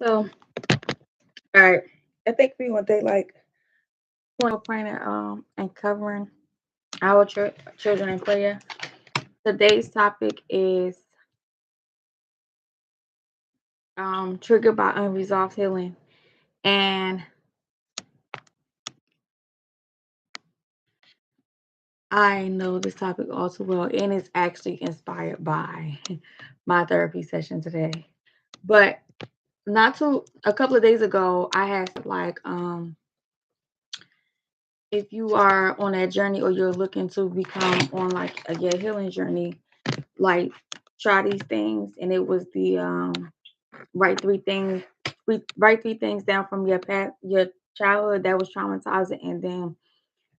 So, all right. I think we want they like praying and covering our children in prayer. Today's topic is triggered by unresolved healing, and I know this topic all too well, and it's actually inspired by my therapy session today. But not too a couple of days ago, I had if you are on that journey or you're looking to become on like a healing journey, like try these things, and it was the write three things, write three things down from your past, your childhood that was traumatizing, and then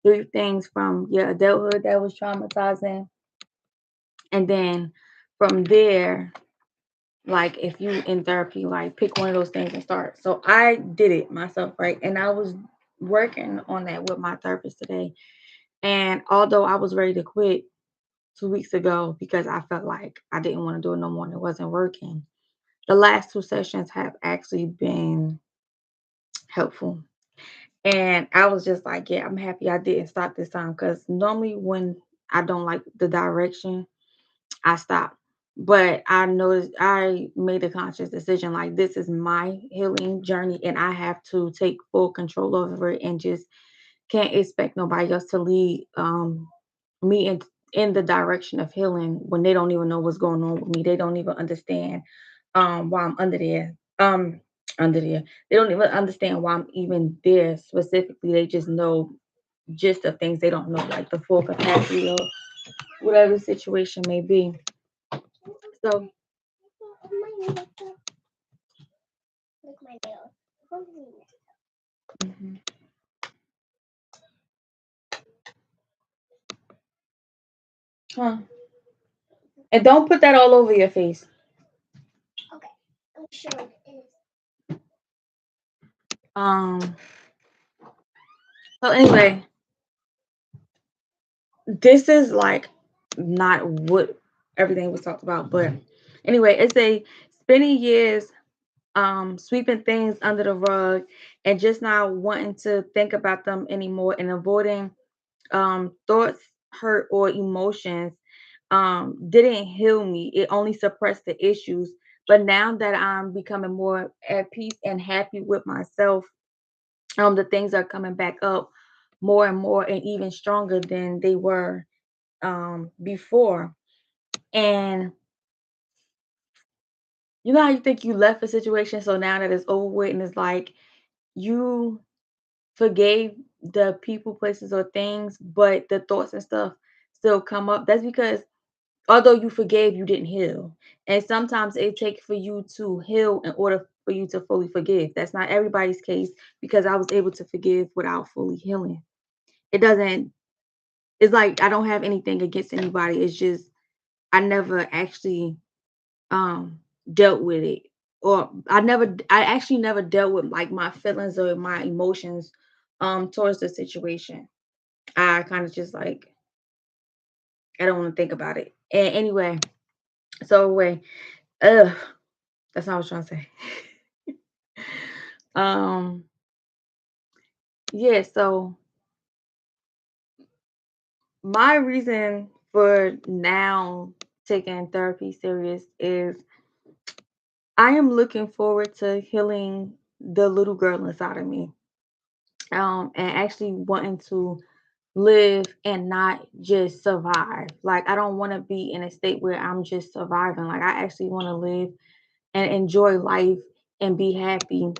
three things from your adulthood that was traumatizing, and then from there, like if you in therapy, like pick one of those things and start. So I did it myself, right? And I was working on that with my therapist today. And although I was ready to quit 2 weeks ago because I felt like I didn't want to do it no more and it wasn't working, the last two sessions have actually been helpful. And I was just like, yeah, I'm happy I didn't stop this time because normally when I don't like the direction, I stop. But I noticed I made a conscious decision like this is my healing journey and I have to take full control over it and just can't expect nobody else to lead me in the direction of healing when they don't even know what's going on with me. They don't even understand why I'm under there. Under there. They don't even understand why I'm even there specifically. They just know just the things they don't know, like the full capacity of whatever the situation may be. So mhm. Huh. And don't put that all over your face. Um so anyway, this is like not what everything was talked about, but anyway, it's a spending years sweeping things under the rug and just not wanting to think about them anymore and avoiding thoughts, hurt, or emotions didn't heal me. It only suppressed the issues. But now that I'm becoming more at peace and happy with myself, the things are coming back up more and more and even stronger than they were before. And you know how you think you left a situation, so now that it's over with, and it's like you forgave the people, places, or things, but the thoughts and stuff still come up. That's because although you forgave, you didn't heal. And sometimes it takes for you to heal in order for you to fully forgive. That's not everybody's case because I was able to forgive without fully healing. It doesn't, it's like I don't have anything against anybody. It's just I never actually um dealt with it. Or I actually never dealt with like my feelings or my emotions towards the situation. I kind of just like I don't want to think about it. And anyway, so anyway, ugh, that's not what I was trying to say. um, yeah, so my reason for now taking therapy serious is I am looking forward to healing the little girl inside of me. And actually wanting to live and not just survive. Like I don't want to be in a state where I'm just surviving. Like I actually want to live and enjoy life and be happy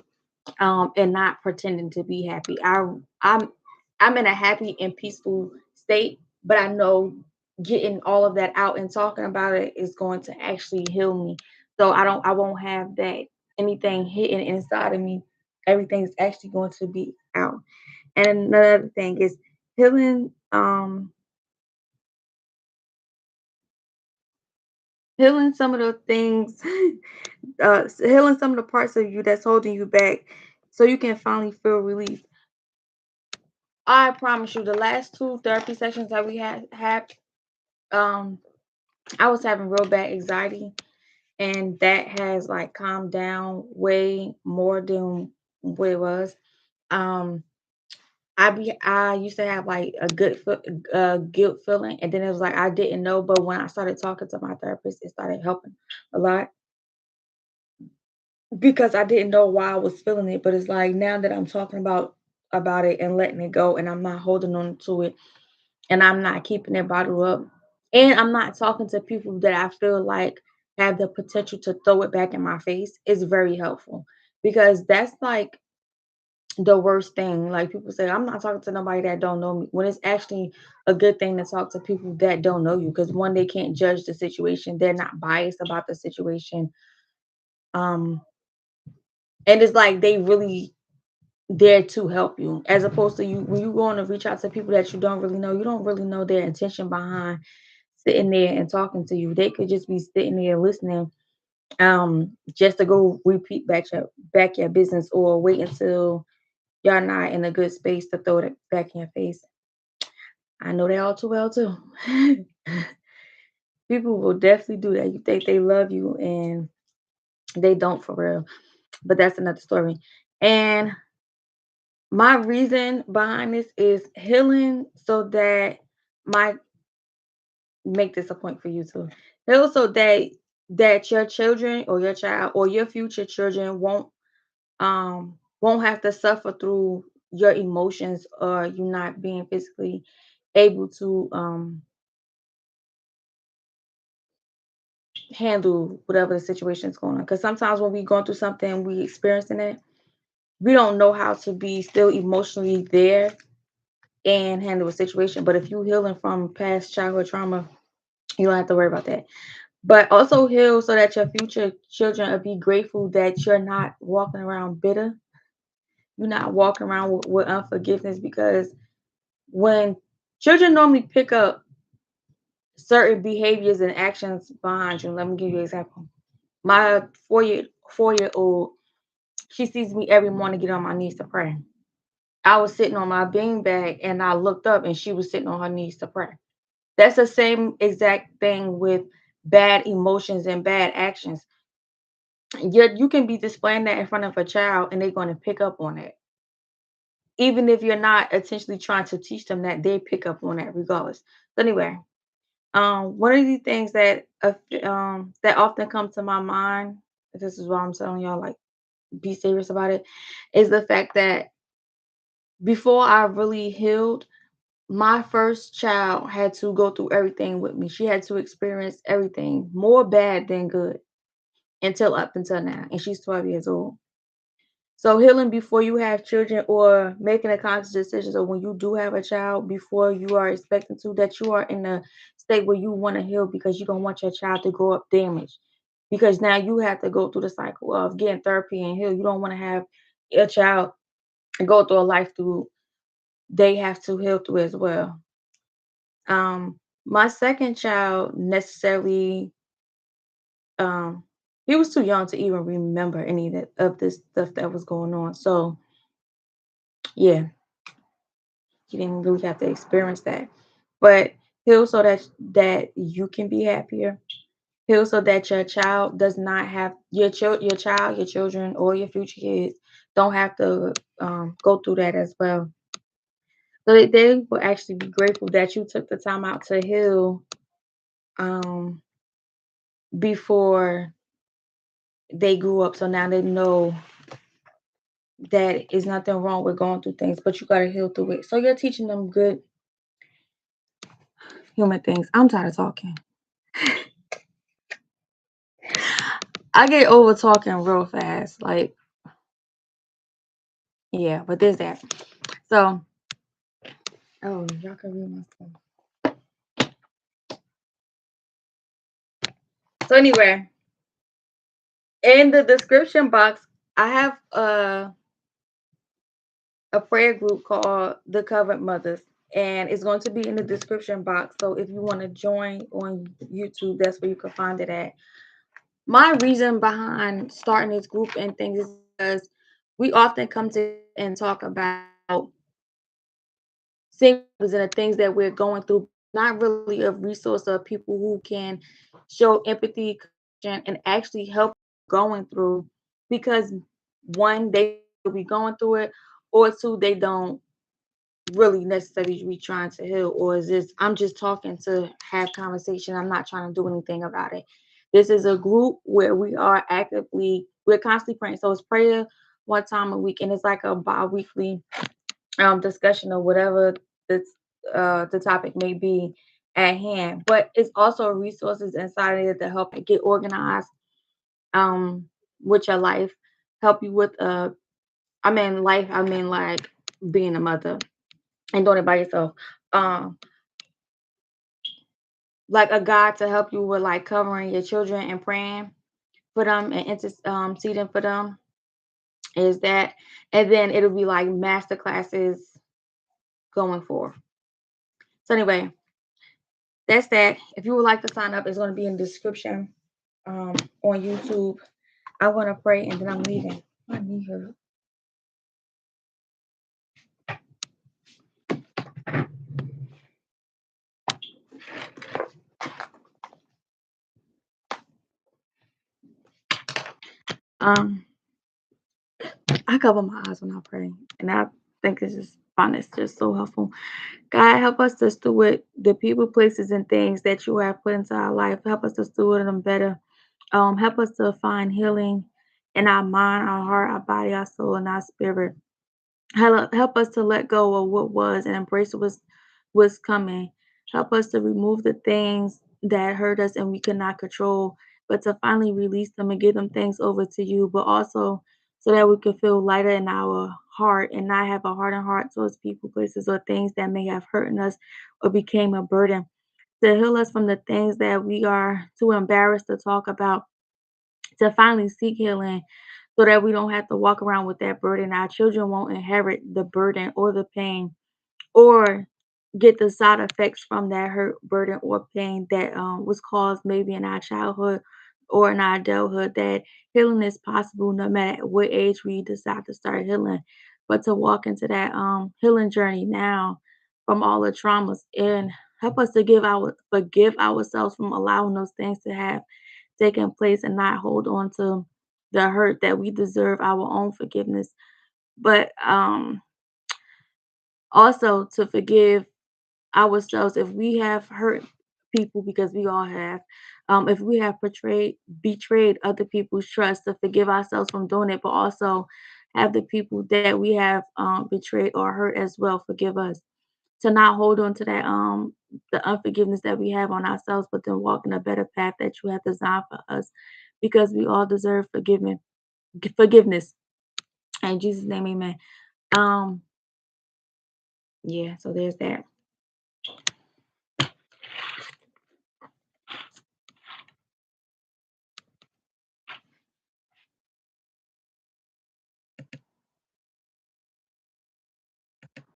and not pretending to be happy. I'm I'm in a happy and peaceful state, but I know getting all of that out and talking about it is going to actually heal me. So I won't have that anything hidden inside of me. Everything's actually going to be out. And another thing is healing healing some of the things healing some of the parts of you that's holding you back so you can finally feel relief. I promise you, the last two therapy sessions that we had, um, I was having real bad anxiety, and that has like calmed down way more than what it was. Um, I used to have like a guilt feeling, and then it was like I didn't know, but when I started talking to my therapist, it started helping a lot because I didn't know why I was feeling it. But it's like now that I'm talking about it and letting it go, and I'm not holding on to it, and I'm not keeping it bottled up, and I'm not talking to people that I feel like have the potential to throw it back in my face, is very helpful because that's like the worst thing. Like people say, I'm not talking to nobody that don't know me. When it's actually a good thing to talk to people that don't know you, because one, they can't judge the situation. They're not biased about the situation. Um, and it's like they really there to help you, as opposed to you when you go on to reach out to people that you don't really know. You don't really know their intention behind sitting there and talking to you. They could just be sitting there listening, just to go repeat back your business or wait until y'all not in a good space to throw it back in your face. I know that all too well too. People will definitely do that. You think they love you and they don't for real. But that's another story. And my reason behind this is healing so that my make this a point for you too. Heal so that your children or your child or your future children won't have to suffer through your emotions or you not being physically able to handle whatever the situation is going on. Because sometimes when we going through something, we experiencing it, we don't know how to be still emotionally there and handle a situation. But if you healing from past childhood trauma, you don't have to worry about that. But also heal so that your future children will be grateful that you're not walking around bitter. You're not walking around with unforgiveness because when children normally pick up certain behaviors and actions behind you. Let me give you an example. My 4-year old, she sees me every morning get on my knees to pray. I was sitting on my beanbag and I looked up and she was sitting on her knees to pray. That's the same exact thing with bad emotions and bad actions. You can be displaying that in front of a child and they're going to pick up on it. Even if you're not intentionally trying to teach them that, they pick up on that regardless. So anyway, one of the things that often come to my mind, this is why I'm telling y'all, like, be serious about it, is the fact that before I really healed, my first child had to go through everything with me. She had to experience everything, more bad than good, until up until now, and she's 12 years old. So healing before you have children or making a conscious decision, so when you do have a child before you are expecting to, that you are in a state where you want to heal because you don't want your child to grow up damaged. Because now you have to go through the cycle of getting therapy and heal. You don't want to have a child go through a life through they have to heal through as well. My second child necessarily um he was too young to even remember any of this stuff that was going on. So yeah, you didn't really have to experience that. But heal so that you can be happier. Heal so that your child does not have your child, your children, or your future kids don't have to go through that as well. So they will actually be grateful that you took the time out to heal um, before they grew up. So now they know that is nothing wrong with going through things, but you gotta heal through it. So you're teaching them good human things. I'm tired of talking. I get over talking real fast. Like, yeah, but there's that. So, oh, y'all can read my stuff. So anyway, in the description box, I have a prayer group called the Covered Mothers, and it's going to be in the description box. So if you want to join on YouTube, that's where you can find it at. My reason behind starting this group and things is because we often come together and talk about single mothers and the things that we're going through, but it's not really a resource of people who can show empathy, and actually help going through because one, they will be going through it, or two, they don't really necessarily be trying to heal, or is this I'm just talking to have conversation. I'm not trying to do anything about it. This is a group where we're constantly praying. So it's prayer one time a week, and it's like a bi-weekly discussion of whatever the topic may be at hand. But it's also resources inside of it to help you get organized um with your life, help you with I mean life, I mean like being a mother and doing it by yourself. Um, like a guide to help you with like covering your children and praying for them and interceding for them is that, and then it'll be like master classes going forward. So anyway, that's that. If you would like to sign up, it's going to be in the description on YouTube. I want to pray and then I'm leaving. I need her. Um, I cover my eyes when I pray, and I think it's just fun. It's just so helpful. God, help us to steward the people, places, and things that you have put into our life. Help us to steward them better. Help us to find healing in our mind, our heart, our body, our soul, and our spirit. Help us to let go of what was and embrace what's coming. Help us to remove the things that hurt us and we could not control, but to finally release them and give them things over to you, but also so that we can feel lighter in our heart and not have a hardened heart towards people, places, or things that may have hurt us or became a burden. To heal us from the things that we are too embarrassed to talk about, to finally seek healing so that we don't have to walk around with that burden. Our children won't inherit the burden or the pain or get the side effects from that hurt, burden, or pain that was caused maybe in our childhood or in our adulthood. That healing is possible no matter what age we decide to start healing, but to walk into that healing journey now from all the traumas and help us to forgive ourselves from allowing those things to have taken place and not hold on to the hurt that we deserve our own forgiveness. But also to forgive ourselves if we have hurt people because we all have. If we have betrayed other people's trust, to forgive ourselves from doing it, but also have the people that we have betrayed or hurt as well forgive us. To not hold on to that the unforgiveness that we have on ourselves, but then walk in a better path that you have designed for us, because we all deserve forgiveness. In Jesus' name, Amen. Um, yeah. So there's that.